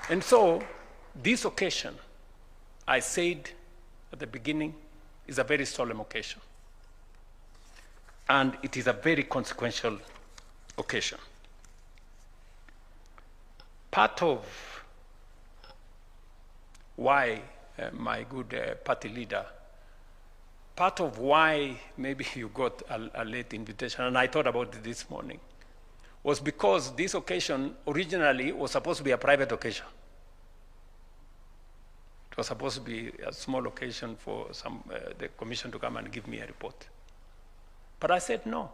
And so this occasion, I said at the beginning, is a very solemn occasion. And it is a very consequential occasion. Part of why, my good party leader, part of why maybe you got a late invitation, and I thought about it this morning, was because this occasion originally was supposed to be a private occasion. It was supposed to be a small occasion for the commission to come and give me a report. But I said no.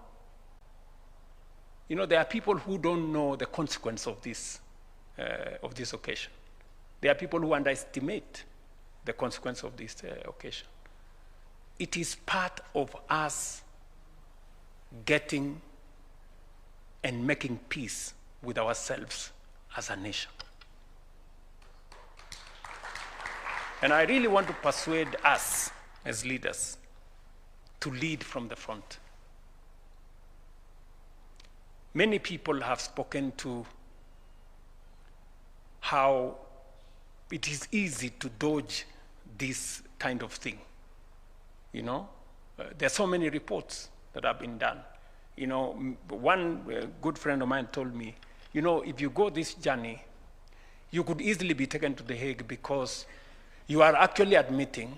You know, there are people who don't know the consequence of this occasion. There are people who underestimate the consequence of this occasion. It is part of us getting and making peace with ourselves as a nation. And I really want to persuade us as leaders to lead from the front. Many people have spoken to how it is easy to dodge this kind of thing. You know, there are so many reports that have been done. You know, one good friend of mine told me, you know, if you go this journey, you could easily be taken to The Hague because you are actually admitting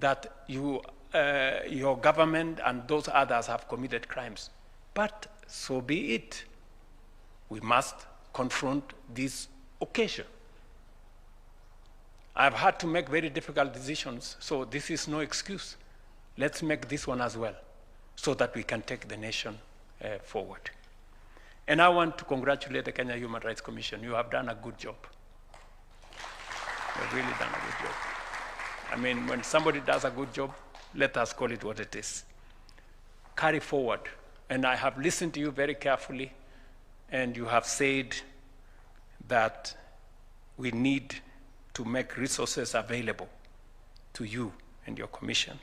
that your government and those others have committed crimes. But so be it. We must confront this occasion. I've had to make very difficult decisions, so this is no excuse. Let's make this one as well, so that we can take the nation forward. And I want to congratulate the Kenya Human Rights Commission. You have done a good job. You've really done a good job. I mean, when somebody does a good job, let us call it what it is. Carry forward. And I have listened to you very carefully, and you have said that we need to make resources available to you and your commission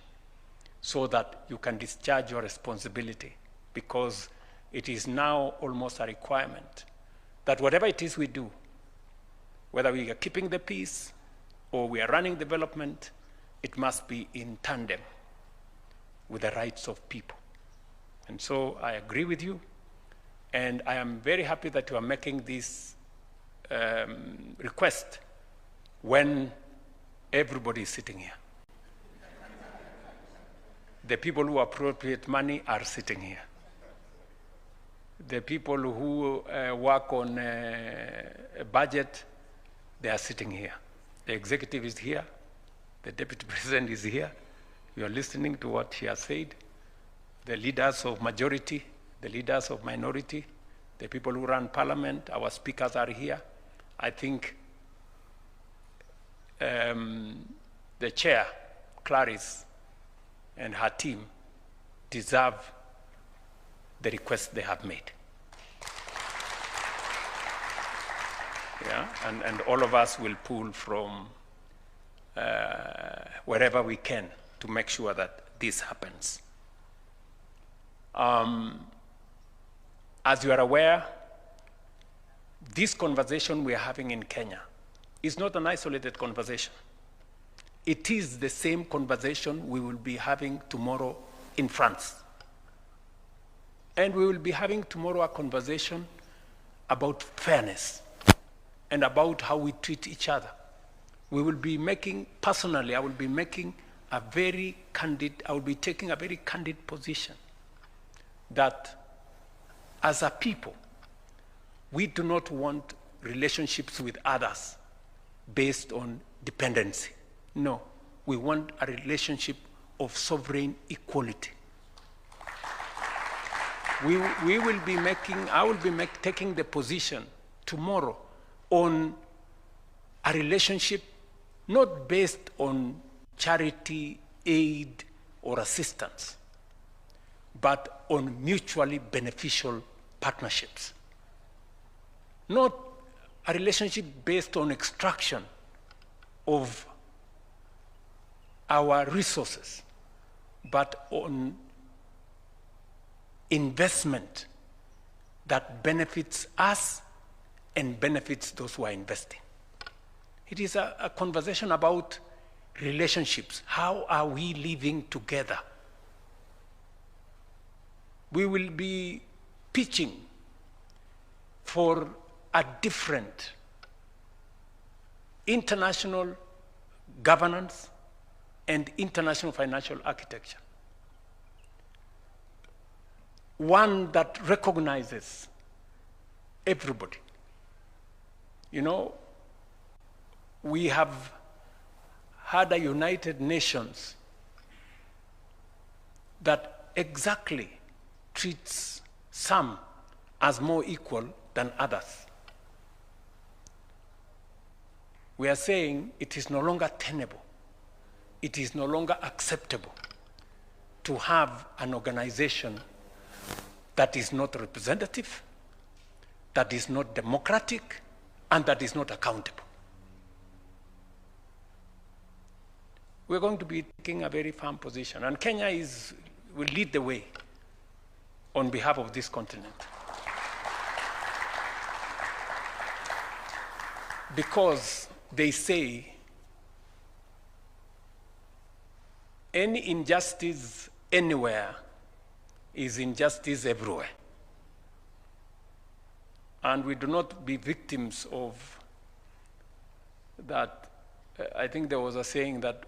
so that you can discharge your responsibility, because it is now almost a requirement that whatever it is we do, whether we are keeping the peace or we are running development, it must be in tandem with the rights of people. And so I agree with you, and I am very happy that you are making this request when everybody is sitting here. The people who appropriate money are sitting here. The people who work on a budget, they are sitting here. The executive is here. The deputy president is here. You are listening to what he has said. The leaders of majority, the leaders of minority, the people who run parliament, our speakers are here. I think the chair, Clarice, and her team deserve the request they have made. Yeah, and all of us will pull from wherever we can to make sure that this happens. As you are aware, this conversation we are having in Kenya is not an isolated conversation. It is the same conversation we will be having tomorrow in France. And we will be having tomorrow a conversation about fairness and about how we treat each other. We will be making, personally, I will be taking a very candid position that as a people, we do not want relationships with others based on dependency. No, we want a relationship of sovereign equality. I will be taking the position tomorrow on a relationship not based on charity, aid, or assistance, but on mutually beneficial partnerships. Not a relationship based on extraction of our resources, but on investment that benefits us and benefits those who are investing. It is a conversation about relationships. How are we living together? We will be pitching for a different international governance and international financial architecture. One that recognizes everybody. You know, we have had a United Nations that exactly treats some as more equal than others. We are saying it is no longer tenable, it is no longer acceptable to have an organization that is not representative, that is not democratic, and that is not accountable. We're going to be taking a very firm position, and Kenya will lead the way on behalf of this continent. Because they say any injustice anywhere is injustice everywhere. And we do not be victims of that. I think there was a saying that